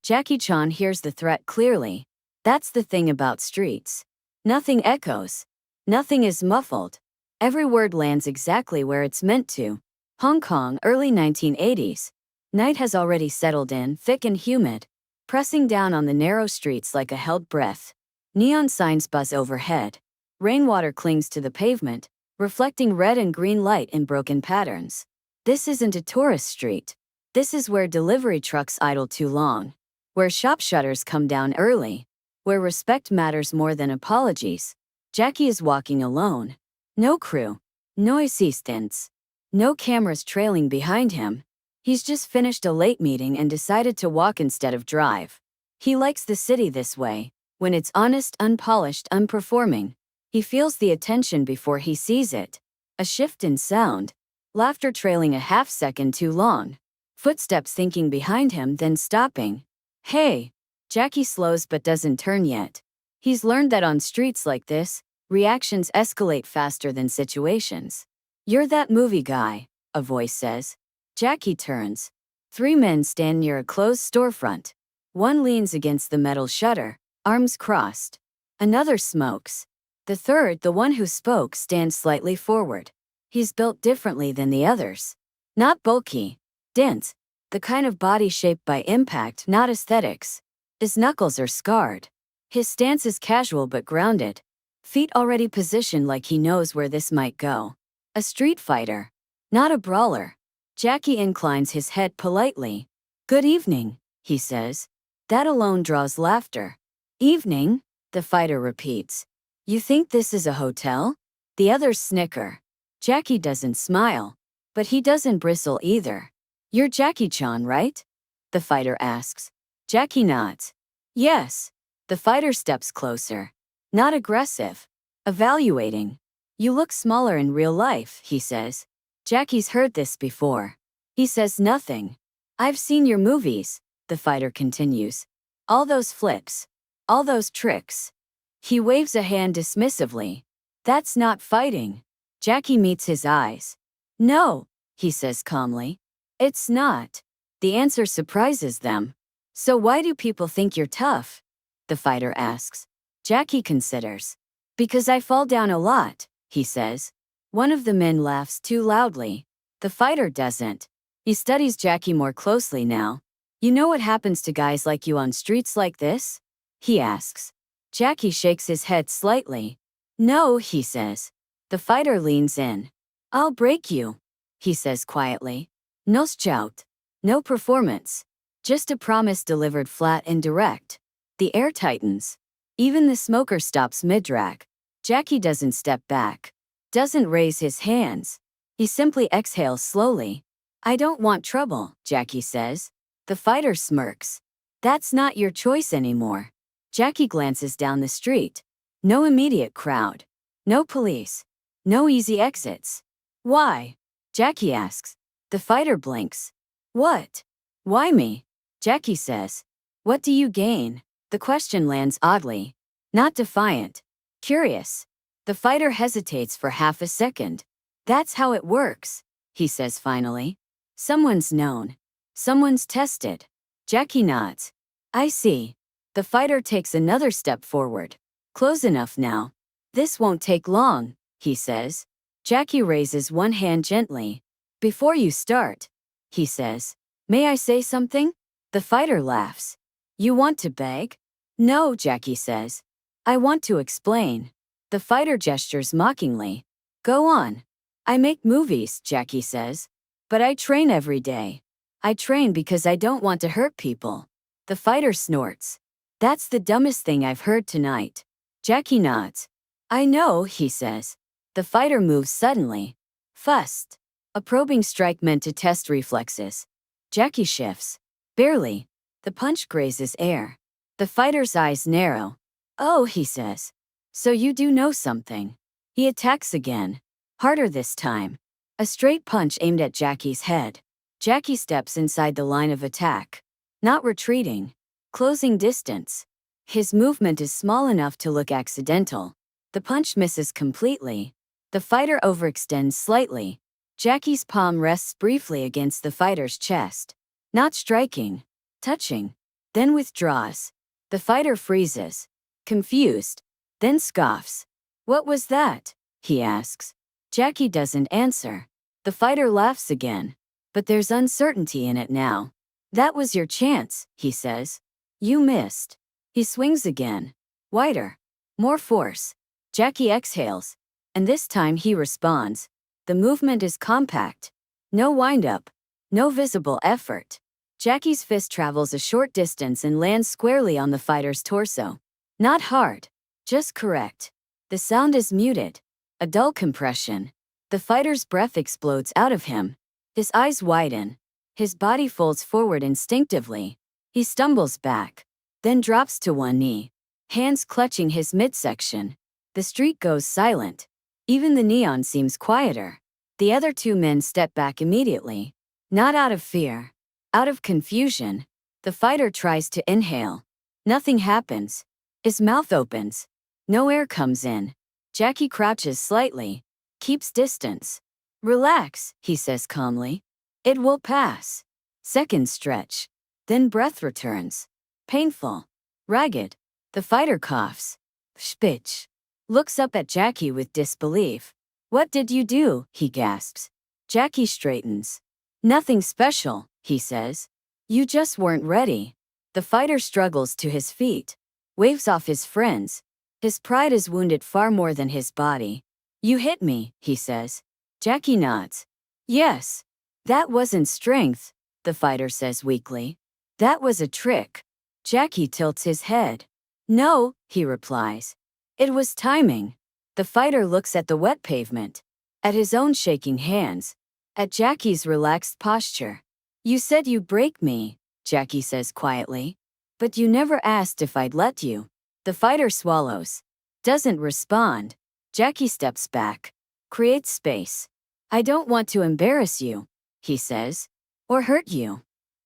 Jackie Chan hears the threat clearly. That's the thing about streets. Nothing echoes. Nothing is muffled. Every word lands exactly where it's meant to. Hong Kong, early 1980s. Night has already settled in, thick and humid, pressing down on the narrow streets like a held breath. Neon signs buzz overhead. Rainwater clings to the pavement, reflecting red and green light in broken patterns. This isn't a tourist street. This is where delivery trucks idle too long, where shop shutters come down early, where respect matters more than apologies. Jackie is walking alone. No crew, no assistants, no cameras trailing behind him. He's just finished a late meeting and decided to walk instead of drive. He likes the city this way, when it's honest, unpolished, unperforming. He feels the attention before he sees it. A shift in sound, laughter trailing a half second too long, footsteps thinking behind him then stopping. Hey! Jackie slows but doesn't turn yet. He's learned that on streets like this, reactions escalate faster than situations. You're that movie guy, a voice says. Jackie turns. 3 men stand near a closed storefront. One leans against the metal shutter, arms crossed. Another smokes. The third, the one who spoke, stands slightly forward. He's built differently than the others. Not bulky, dense, the kind of body shaped by impact, not aesthetics. His knuckles are scarred. His stance is casual but grounded. Feet already positioned like he knows where this might go. A street fighter, not a brawler. Jackie inclines his head politely. Good evening, he says. That alone draws laughter. Evening, the fighter repeats. You think this is a hotel? The others snicker. Jackie doesn't smile. But he doesn't bristle either. You're Jackie Chan, right? The fighter asks. Jackie nods. Yes. The fighter steps closer. Not aggressive. Evaluating. You look smaller in real life, he says. Jackie's heard this before. He says nothing. I've seen your movies, the fighter continues. All those flips. All those tricks. He waves a hand dismissively. That's not fighting. Jackie meets his eyes. No, he says calmly. It's not. The answer surprises them. So why do people think you're tough? The fighter asks. Jackie considers. Because I fall down a lot, he says. One of the men laughs too loudly. The fighter doesn't. He studies Jackie more closely now. You know what happens to guys like you on streets like this? He asks. Jackie shakes his head slightly. No, he says. The fighter leans in. I'll break you, he says quietly. No shout. No performance. Just a promise delivered flat and direct. The air tightens. Even the smoker stops mid-drag. Jackie doesn't step back. Doesn't raise his hands. He simply exhales slowly. I don't want trouble, Jackie says. The fighter smirks. That's not your choice anymore. Jackie glances down the street. No immediate crowd. No police. No easy exits. Why? Jackie asks. The fighter blinks. What? Why me? Jackie says. What do you gain? The question lands oddly. Not defiant. Curious. The fighter hesitates for half a second. That's how it works, he says finally. Someone's known. Someone's tested. Jackie nods. I see. The fighter takes another step forward. Close enough now. This won't take long, he says. Jackie raises one hand gently. Before you start, he says. May I say something? The fighter laughs. You want to beg? No, Jackie says. I want to explain. The fighter gestures mockingly. Go on. I make movies, Jackie says. But I train every day. I train because I don't want to hurt people. The fighter snorts. That's the dumbest thing I've heard tonight. Jackie nods. I know, he says. The fighter moves suddenly. Fussed. A probing strike meant to test reflexes. Jackie shifts. Barely. The punch grazes air. The fighter's eyes narrow. Oh, he says. So you do know something. He attacks again. Harder this time. A straight punch aimed at Jackie's head. Jackie steps inside the line of attack. Not retreating. Closing distance. His movement is small enough to look accidental. The punch misses completely. The fighter overextends slightly. Jackie's palm rests briefly against the fighter's chest. Not striking. Touching. then withdraws. The fighter freezes, confused, then scoffs. What was that? He asks. Jackie doesn't answer. The fighter laughs again. But there's uncertainty in it now. That was your chance, he says. You missed. He swings again. Wider. More force. Jackie exhales. And this time he responds. The movement is compact. No wind-up. No visible effort. Jackie's fist travels a short distance and lands squarely on the fighter's torso. Not hard. Just correct. The sound is muted. A dull compression. The fighter's breath explodes out of him. His eyes widen. His body folds forward instinctively. He stumbles back. Then drops to one knee. Hands clutching his midsection. The street goes silent. Even the neon seems quieter. The other two men step back immediately. Not out of fear. Out of confusion. The fighter tries to inhale. Nothing happens. His mouth opens. No air comes in. Jackie crouches slightly. Keeps distance. Relax, he says calmly. It will pass. Seconds stretch. Then breath returns. Painful. Ragged. The fighter coughs. Spitch. Looks up at Jackie with disbelief. What did you do? He gasps. Jackie straightens. Nothing special, he says. You just weren't ready. The fighter struggles to his feet. Waves off his friends. His pride is wounded far more than his body. You hit me, he says. Jackie nods. Yes. That wasn't strength, the fighter says weakly. That was a trick. Jackie tilts his head. No, he replies. It was timing. The fighter looks at the wet pavement. At his own shaking hands. At Jackie's relaxed posture. You said you'd break me, Jackie says quietly. But you never asked if I'd let you. The fighter swallows. Doesn't respond. Jackie steps back. Creates space. I don't want to embarrass you, he says. Or hurt you.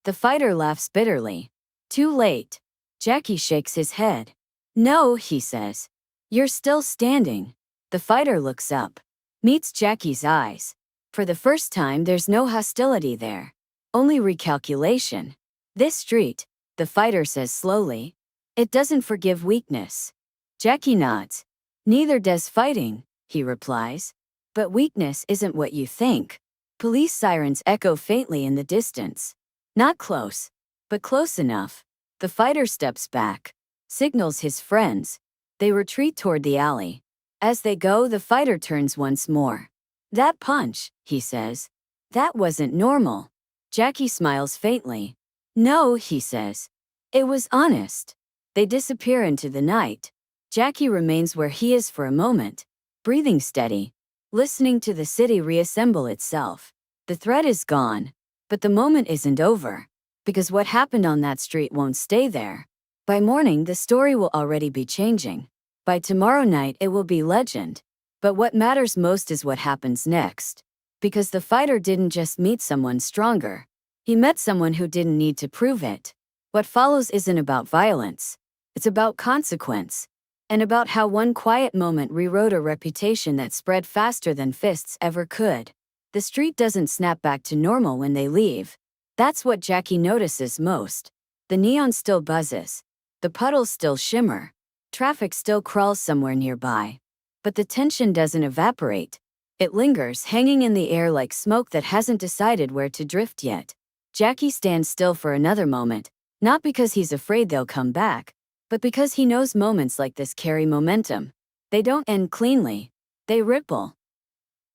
The fighter laughs bitterly. Too late. Jackie shakes his head. No, he says. You're still standing. The fighter looks up. Meets Jackie's eyes. For the first time there's no hostility there. Only recalculation. This street, the fighter says slowly. It doesn't forgive weakness. Jackie nods. Neither does fighting, he replies. But weakness isn't what you think. Police sirens echo faintly in the distance. Not close, but close enough. The fighter steps back. Signals his friends. They retreat toward the alley. As they go, the fighter turns once more. That punch, he says. That wasn't normal. Jackie smiles faintly. No, he says. It was honest. They disappear into the night. Jackie remains where he is for a moment, breathing steady, listening to the city reassemble itself. The threat is gone, but the moment isn't over, because what happened on that street won't stay there. By morning, the story will already be changing. By tomorrow night, it will be legend. But what matters most is what happens next. Because the fighter didn't just meet someone stronger. He met someone who didn't need to prove it. What follows isn't about violence. It's about consequence. And about how one quiet moment rewrote a reputation that spread faster than fists ever could. The street doesn't snap back to normal when they leave. That's what Jackie notices most. The neon still buzzes. The puddles still shimmer. Traffic still crawls somewhere nearby. But the tension doesn't evaporate. It lingers, hanging in the air like smoke that hasn't decided where to drift yet. Jackie stands still for another moment, not because he's afraid they'll come back, but because he knows moments like this carry momentum. They don't end cleanly. They ripple.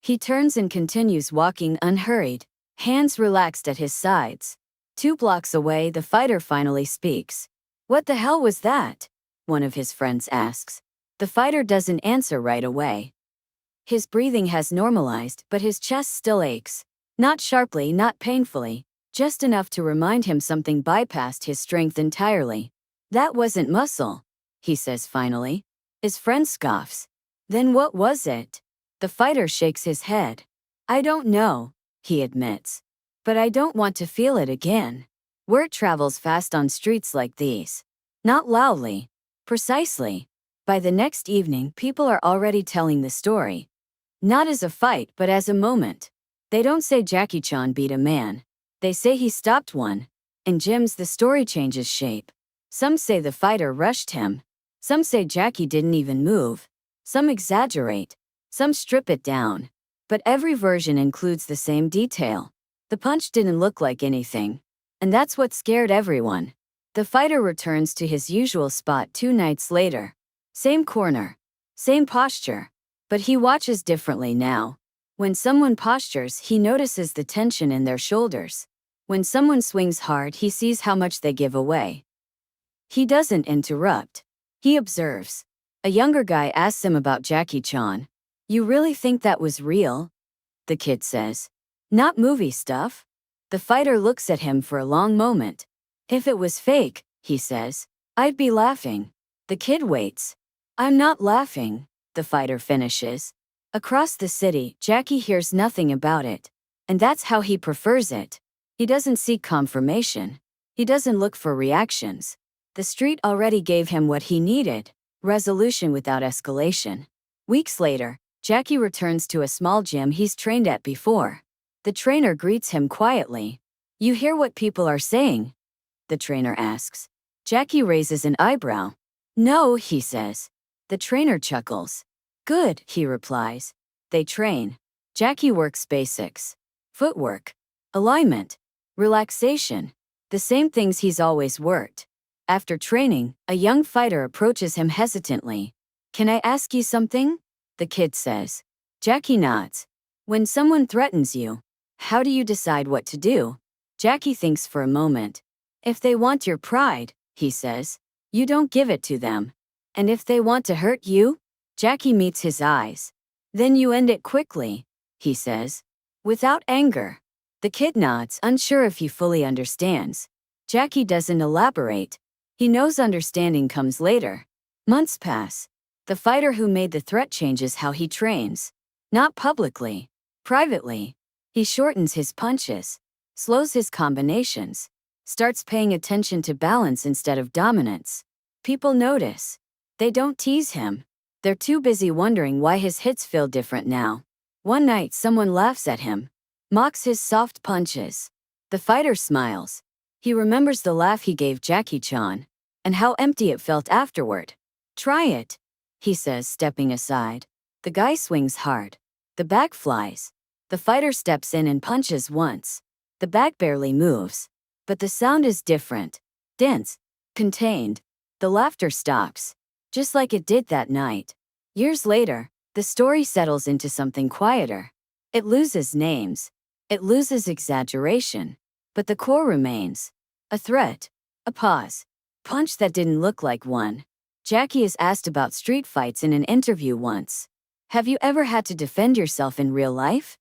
He turns and continues walking unhurried, hands relaxed at his sides. 2 blocks away, the fighter finally speaks. What the hell was that? One of his friends asks. The fighter doesn't answer right away. His breathing has normalized, but his chest still aches. Not sharply, not painfully, just enough to remind him something bypassed his strength entirely. That wasn't muscle, he says finally. His friend scoffs. Then what was it? The fighter shakes his head. I don't know, he admits. But I don't want to feel it again. Word travels fast on streets like these. Not loudly. Precisely. By the next evening, people are already telling the story. Not as a fight, but as a moment. They don't say Jackie Chan beat a man. They say he stopped one. In gyms, the story changes shape. Some say the fighter rushed him. Some say Jackie didn't even move. Some exaggerate. Some strip it down. But every version includes the same detail. The punch didn't look like anything. And that's what scared everyone. The fighter returns to his usual spot 2 nights later. Same corner. Same posture. But he watches differently now. When someone postures, he notices the tension in their shoulders. When someone swings hard, he sees how much they give away. He doesn't interrupt. He observes. A younger guy asks him about Jackie Chan. "You really think that was real?" The kid says. "Not movie stuff." The fighter looks at him for a long moment. "If it was fake," he says, "I'd be laughing." The kid waits. "I'm not laughing," the fighter finishes. Across the city, Jackie hears nothing about it. And that's how he prefers it. He doesn't seek confirmation. He doesn't look for reactions. The street already gave him what he needed: resolution without escalation. Weeks later, Jackie returns to a small gym he's trained at before. The trainer greets him quietly. "You hear what people are saying?" the trainer asks. Jackie raises an eyebrow. "No," he says. The trainer chuckles. "Good," he replies. They train. Jackie works basics. Footwork. Alignment. Relaxation. The same things he's always worked. After training, a young fighter approaches him hesitantly. "Can I ask you something?" the kid says. Jackie nods. "When someone threatens you, how do you decide what to do?" Jackie thinks for a moment. "If they want your pride," he says, "you don't give it to them. And if they want to hurt you?" Jackie meets his eyes. "Then you end it quickly," he says. "Without anger." The kid nods, unsure if he fully understands. Jackie doesn't elaborate. He knows understanding comes later. Months pass. The fighter who made the threat changes how he trains. Not publicly. Privately. He shortens his punches. Slows his combinations. Starts paying attention to balance instead of dominance. People notice. They don't tease him. They're too busy wondering why his hits feel different now. One night someone laughs at him. Mocks his soft punches. The fighter smiles. He remembers the laugh he gave Jackie Chan. And how empty it felt afterward. "Try it," he says, stepping aside. The guy swings hard. The bag flies. The fighter steps in and punches once. The bag barely moves. But the sound is different. Dense. Contained. The laughter stops. Just like it did that night. Years later, the story settles into something quieter. It loses names. It loses exaggeration. But the core remains. A threat. A pause. Punch that didn't look like one. Jackie is asked about street fights in an interview once. "Have you ever had to defend yourself in real life?"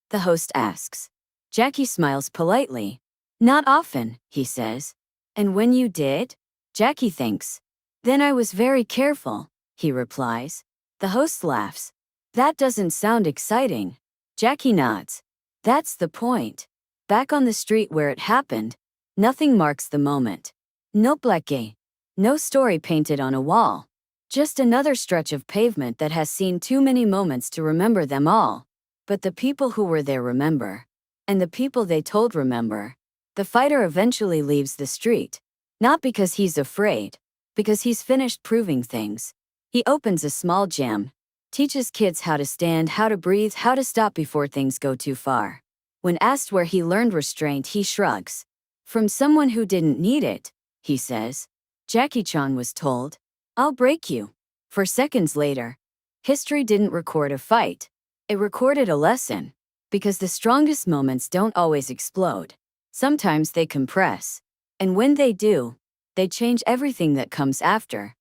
the host asks. Jackie smiles politely. "Not often," he says. "And when you did?" Jackie thinks. "Then I was very careful," he replies. The host laughs. "That doesn't sound exciting." Jackie nods. "That's the point." Back on the street where it happened, nothing marks the moment. No plaque. No story painted on a wall. Just another stretch of pavement that has seen too many moments to remember them all. But the people who were there remember. And the people they told remember. The fighter eventually leaves the street. Not because he's afraid. Because he's finished proving things. He opens a small gym. Teaches kids how to stand, how to breathe, how to stop before things go too far. When asked where he learned restraint, he shrugs. "From someone who didn't need it," he says. Jackie Chan was told, "I'll break you." For seconds later, history didn't record a fight. It recorded a lesson. Because the strongest moments don't always explode. Sometimes they compress. And when they do, they change everything that comes after.